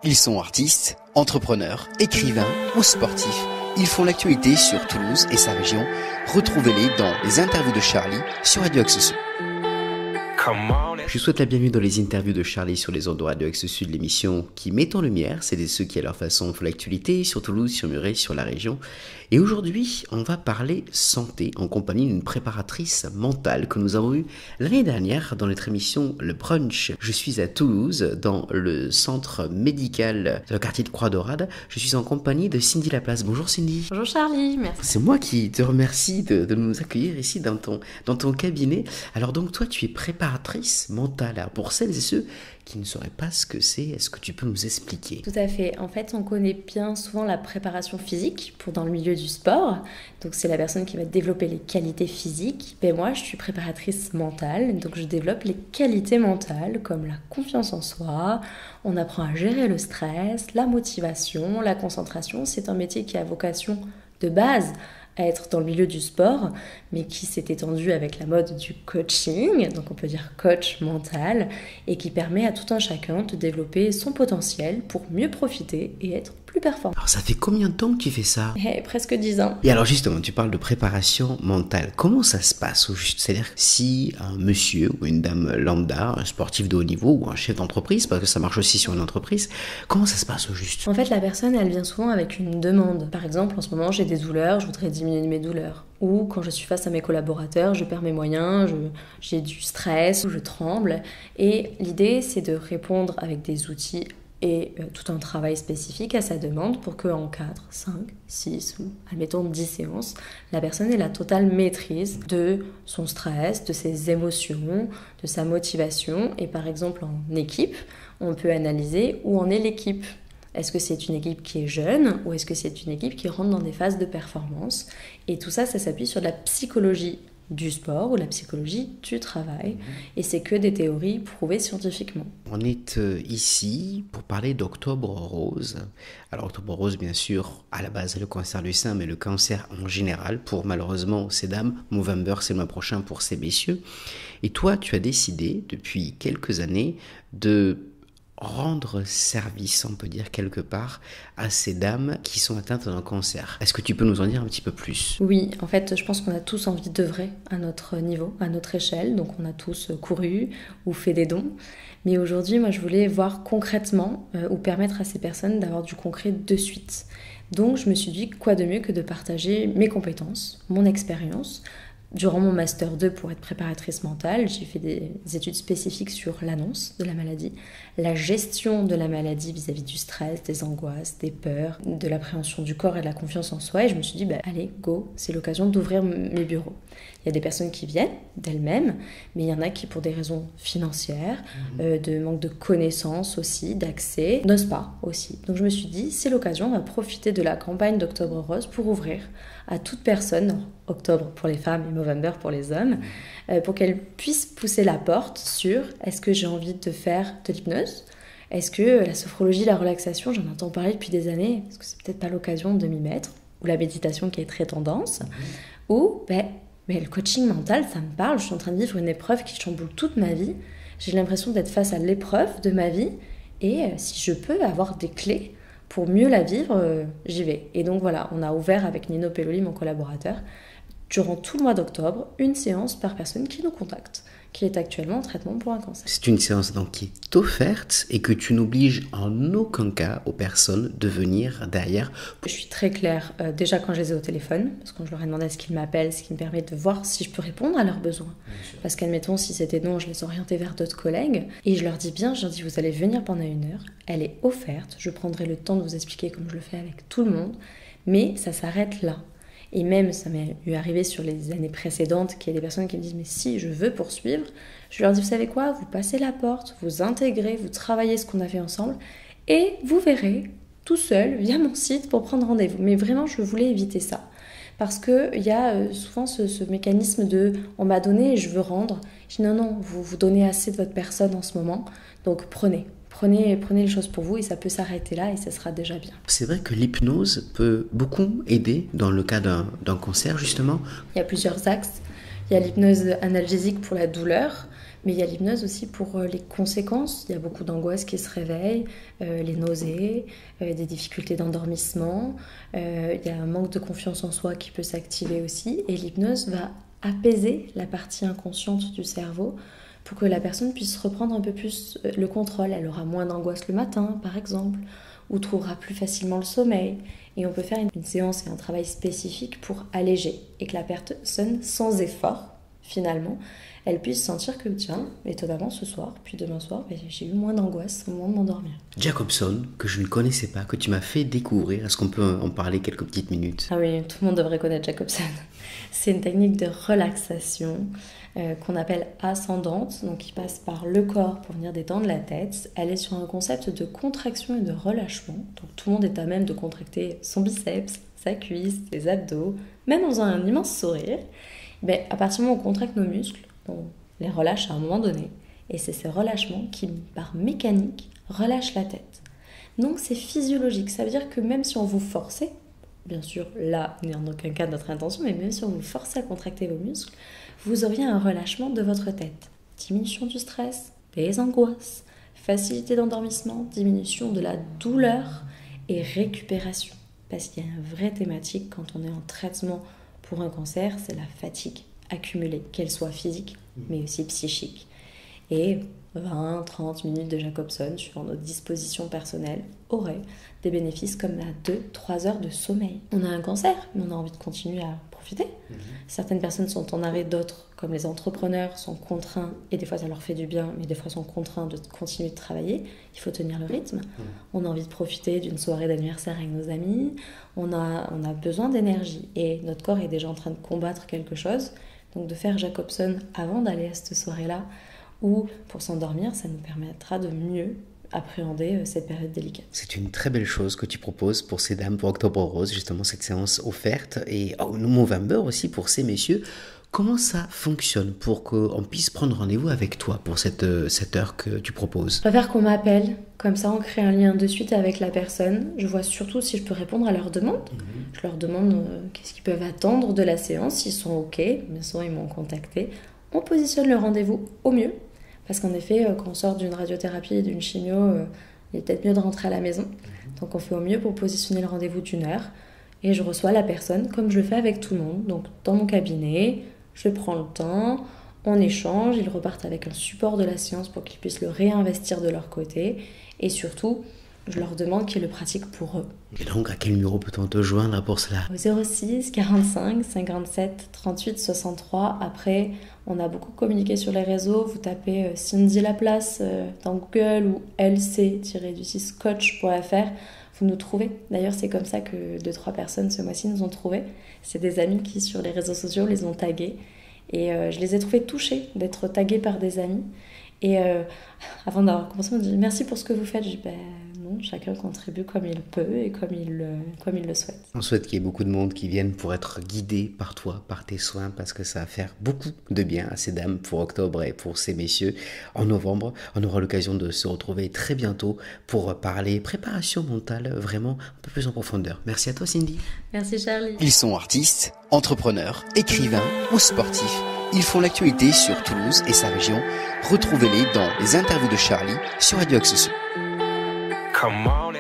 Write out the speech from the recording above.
Ils sont artistes, entrepreneurs, écrivains ou sportifs. Ils font l'actualité sur Toulouse et sa région. Retrouvez-les dans les interviews de Charlie sur Radio Axe Sud. Je souhaite la bienvenue dans les interviews de Charlie sur les ondes de Radio Axe Sud, l'émission qui met en lumière celles et ceux qui à leur façon font l'actualité sur Toulouse, sur Muret, sur la région. Et aujourd'hui, on va parler santé en compagnie d'une préparatrice mentale que nous avons eue l'année dernière dans notre émission Le Brunch. Je suis à Toulouse, dans le centre médical de le quartier de Croix-Daurade. Je suis en compagnie de Cindy Laplace. Bonjour Cindy. Bonjour Charlie, merci. C'est moi qui te remercie de nous accueillir ici dans ton cabinet. Alors donc toi, tu es préparatrice mentale. Alors pour celles et ceux qui ne sauraient pas ce que c'est, est-ce que tu peux nous expliquer? Tout à fait. En fait, on connaît bien souvent la préparation physique dans le milieu du sport. Donc, c'est la personne qui va développer les qualités physiques. Mais moi, je suis préparatrice mentale. Donc, je développe les qualités mentales comme la confiance en soi. On apprend à gérer le stress, la motivation, la concentration. C'est un métier qui a vocation de base à être dans le milieu du sport, mais qui s'est étendu avec la mode du coaching, donc on peut dire coach mental, et qui permet à tout un chacun de développer son potentiel pour mieux profiter et être plus performant. Alors ça fait combien de temps que tu fais ça? Presque 10 ans. Et alors justement, tu parles de préparation mentale. Comment ça se passe au juste? C'est-à-dire si un monsieur ou une dame lambda, un sportif de haut niveau ou un chef d'entreprise, parce que ça marche aussi sur une entreprise, comment ça se passe au juste? En fait, la personne, elle vient souvent avec une demande. Par exemple, en ce moment, j'ai des douleurs, je voudrais diminuer mes douleurs. Ou quand je suis face à mes collaborateurs, je perds mes moyens, j'ai du stress, je tremble. Et l'idée, c'est de répondre avec des outils et tout un travail spécifique à sa demande pour qu'en 4, 5, 6 ou admettons 10 séances, la personne ait la totale maîtrise de son stress, de ses émotions, de sa motivation. Et par exemple en équipe, on peut analyser où en est l'équipe. Est-ce que c'est une équipe qui est jeune ou est-ce que c'est une équipe qui rentre dans des phases de performance? Et tout ça, ça s'appuie sur la psychologie du sport ou la psychologie du travail. Et c'est que des théories prouvées scientifiquement. On est ici pour parler d'Octobre Rose. Alors Octobre Rose, bien sûr, à la base, c'est le cancer du sein, mais le cancer en général, pour malheureusement ces dames. Movember, c'est le mois prochain pour ces messieurs. Et toi, tu as décidé, depuis quelques années, de rendre service, on peut dire quelque part, à ces dames qui sont atteintes d'un cancer. Est-ce que tu peux nous en dire un petit peu plus? Oui, en fait, je pense qu'on a tous envie d'œuvrer à notre niveau, à notre échelle. Donc, on a tous couru ou fait des dons. Mais aujourd'hui, moi, je voulais voir concrètement ou permettre à ces personnes d'avoir du concret de suite. Donc, je me suis dit, quoi de mieux que de partager mes compétences, mon expérience. Durant mon Master 2 pour être préparatrice mentale, j'ai fait des études spécifiques sur l'annonce de la maladie, la gestion de la maladie vis-à-vis du stress, des angoisses, des peurs, de l'appréhension du corps et de la confiance en soi. Et je me suis dit, allez, go, c'est l'occasion d'ouvrir mes bureaux. Il y a des personnes qui viennent d'elles-mêmes, mais il y en a qui, pour des raisons financières, de manque de connaissances aussi, d'accès, n'osent pas aussi. Donc je me suis dit, c'est l'occasion, on va profiter de la campagne d'Octobre Rose pour ouvrir à toute personne, Octobre pour les femmes et Movember pour les hommes, pour qu'elles puissent pousser la porte sur est-ce que j'ai envie de faire de l'hypnose? Est-ce que la sophrologie, la relaxation, j'en entends parler depuis des années, est-ce que c'est peut-être pas l'occasion de m'y mettre? Ou la méditation qui est très tendance? Ou, mais le coaching mental, ça me parle, je suis en train de vivre une épreuve qui chamboule toute ma vie, j'ai l'impression d'être face à l'épreuve de ma vie, et si je peux avoir des clés pour mieux la vivre, j'y vais. Et donc voilà, on a ouvert avec Nino Pelloli, mon collaborateur, durant tout le mois d'octobre, une séance par personne qui nous contacte, qui est actuellement en traitement pour un cancer. C'est une séance donc qui est offerte et que tu n'obliges en aucun cas aux personnes de venir derrière. Je suis très claire, déjà quand je les ai au téléphone, parce que quand je leur ai demandé à ce qu'ils m'appellent, ce qui me permet de voir si je peux répondre à leurs besoins. Parce qu'admettons, si c'était non, je les orientais vers d'autres collègues. Et je leur dis bien, vous allez venir pendant 1 heure, elle est offerte, je prendrai le temps de vous expliquer comme je le fais avec tout le monde, mais ça s'arrête là. Et même, ça m'est arrivé sur les années précédentes, qu'il y a des personnes qui me disent « mais si, je veux poursuivre », je leur dis « vous savez quoi, vous passez la porte, vous intégrez, vous travaillez ce qu'on a fait ensemble, et vous verrez tout seul via mon site pour prendre rendez-vous ». Mais vraiment, je voulais éviter ça. Parce qu'il y a souvent ce mécanisme de « on m'a donné et je veux rendre ». Je dis « non, vous vous donnez assez de votre personne en ce moment, donc prenez les choses pour vous et ça peut s'arrêter là et ça sera déjà bien. » C'est vrai que l'hypnose peut beaucoup aider dans le cas d'un cancer, justement. Il y a plusieurs axes. Il y a l'hypnose analgésique pour la douleur, Mais il y a l'hypnose aussi pour les conséquences. Il y a beaucoup d'angoisse qui se réveillent, les nausées, des difficultés d'endormissement. Il y a un manque de confiance en soi qui peut s'activer aussi. Et l'hypnose va apaiser la partie inconsciente du cerveau pour que la personne puisse reprendre un peu plus le contrôle. Elle aura moins d'angoisse le matin, par exemple, ou trouvera plus facilement le sommeil. Et on peut faire une séance et un travail spécifique pour alléger et que la personne, sans effort, finalement, elle puisse sentir que, tiens, étonnamment, ce soir, puis demain soir, j'ai eu moins d'angoisse au moment de m'endormir. Jacobson, que je ne connaissais pas, que tu m'as fait découvrir, est-ce qu'on peut en parler quelques petites minutes? Ah oui, tout le monde devrait connaître Jacobson. C'est une technique de relaxation qu'on appelle ascendante, donc qui passe par le corps pour venir détendre la tête. Elle est sur un concept de contraction et de relâchement, donc tout le monde est à même de contracter son biceps, sa cuisse, les abdos, même en faisant un immense sourire. Mais à partir du moment où on contracte nos muscles, on les relâche à un moment donné. Et c'est ce relâchement qui, par mécanique, relâche la tête. Donc c'est physiologique. Ça veut dire que même si on vous forçait, bien sûr, là, n'est en aucun cas notre intention, mais même si on vous forçait à contracter vos muscles, vous auriez un relâchement de votre tête. Diminution du stress, des angoisses, facilité d'endormissement, diminution de la douleur et récupération. Parce qu'il y a une vraie thématique quand on est en traitement pour un cancer, c'est la fatigue accumulée, qu'elle soit physique, mais aussi psychique. Et 20-30 minutes de Jacobson sur notre disposition personnelle auraient des bénéfices comme à 2-3 heures de sommeil. On a un cancer, mais on a envie de continuer à profiter. Certaines personnes sont en arrêt, d'autres, comme les entrepreneurs, sont contraints, et des fois ça leur fait du bien, mais des fois sont contraints de continuer de travailler. Il faut tenir le rythme. On a envie de profiter d'une soirée d'anniversaire avec nos amis. On a besoin d'énergie, et notre corps est déjà en train de combattre quelque chose. Donc de faire Jacobson avant d'aller à cette soirée-là, ou pour s'endormir, ça nous permettra de mieux appréhender cette période délicate. C'est une très belle chose que tu proposes pour ces dames, pour Octobre Rose, justement cette séance offerte, et November aussi pour ces messieurs. Comment ça fonctionne pour qu'on puisse prendre rendez-vous avec toi pour cette heure que tu proposes? Je préfère qu'on m'appelle, comme ça on crée un lien de suite avec la personne. Je vois surtout si je peux répondre à leurs demandes. Je leur demande qu'est-ce qu'ils peuvent attendre de la séance, s'ils sont OK, bien sûr ils m'ont contacté. On positionne le rendez-vous au mieux. Parce qu'en effet, quand on sort d'une radiothérapie et d'une chimio, il est peut-être mieux de rentrer à la maison. Donc on fait au mieux pour positionner le rendez-vous d'une heure. Et je reçois la personne comme je le fais avec tout le monde. Donc dans mon cabinet, je prends le temps, on échange, ils repartent avec un support de la séance pour qu'ils puissent le réinvestir de leur côté. Et surtout, je leur demande qu'ils le pratiquent pour eux. Et donc, à quel numéro peut-on te joindre pour cela? Au 06 45 57 38 63. Après, on a beaucoup communiqué sur les réseaux. Vous tapez Cindy Laplace dans Google ou lc-coach.fr. Vous nous trouvez. D'ailleurs, c'est comme ça que 2-3 personnes ce mois-ci nous ont trouvés. C'est des amis qui, sur les réseaux sociaux, les ont tagués. Et je les ai trouvés touchés d'être tagués par des amis. Et avant d'avoir commencé, on me dit merci pour ce que vous faites. Je dis non, chacun contribue comme il peut et comme il le souhaite. On souhaite qu'il y ait beaucoup de monde qui vienne pour être guidé par toi, par tes soins, parce que ça va faire beaucoup de bien à ces dames pour octobre et pour ces messieurs en novembre. On aura l'occasion de se retrouver très bientôt pour parler préparation mentale vraiment un peu plus en profondeur. Merci à toi Cindy. Merci Charlie. Ils sont artistes, entrepreneurs, écrivains ou sportifs. Ils font l'actualité sur Toulouse et sa région. Retrouvez-les dans les interviews de Charlie sur Radio Accession. Come on.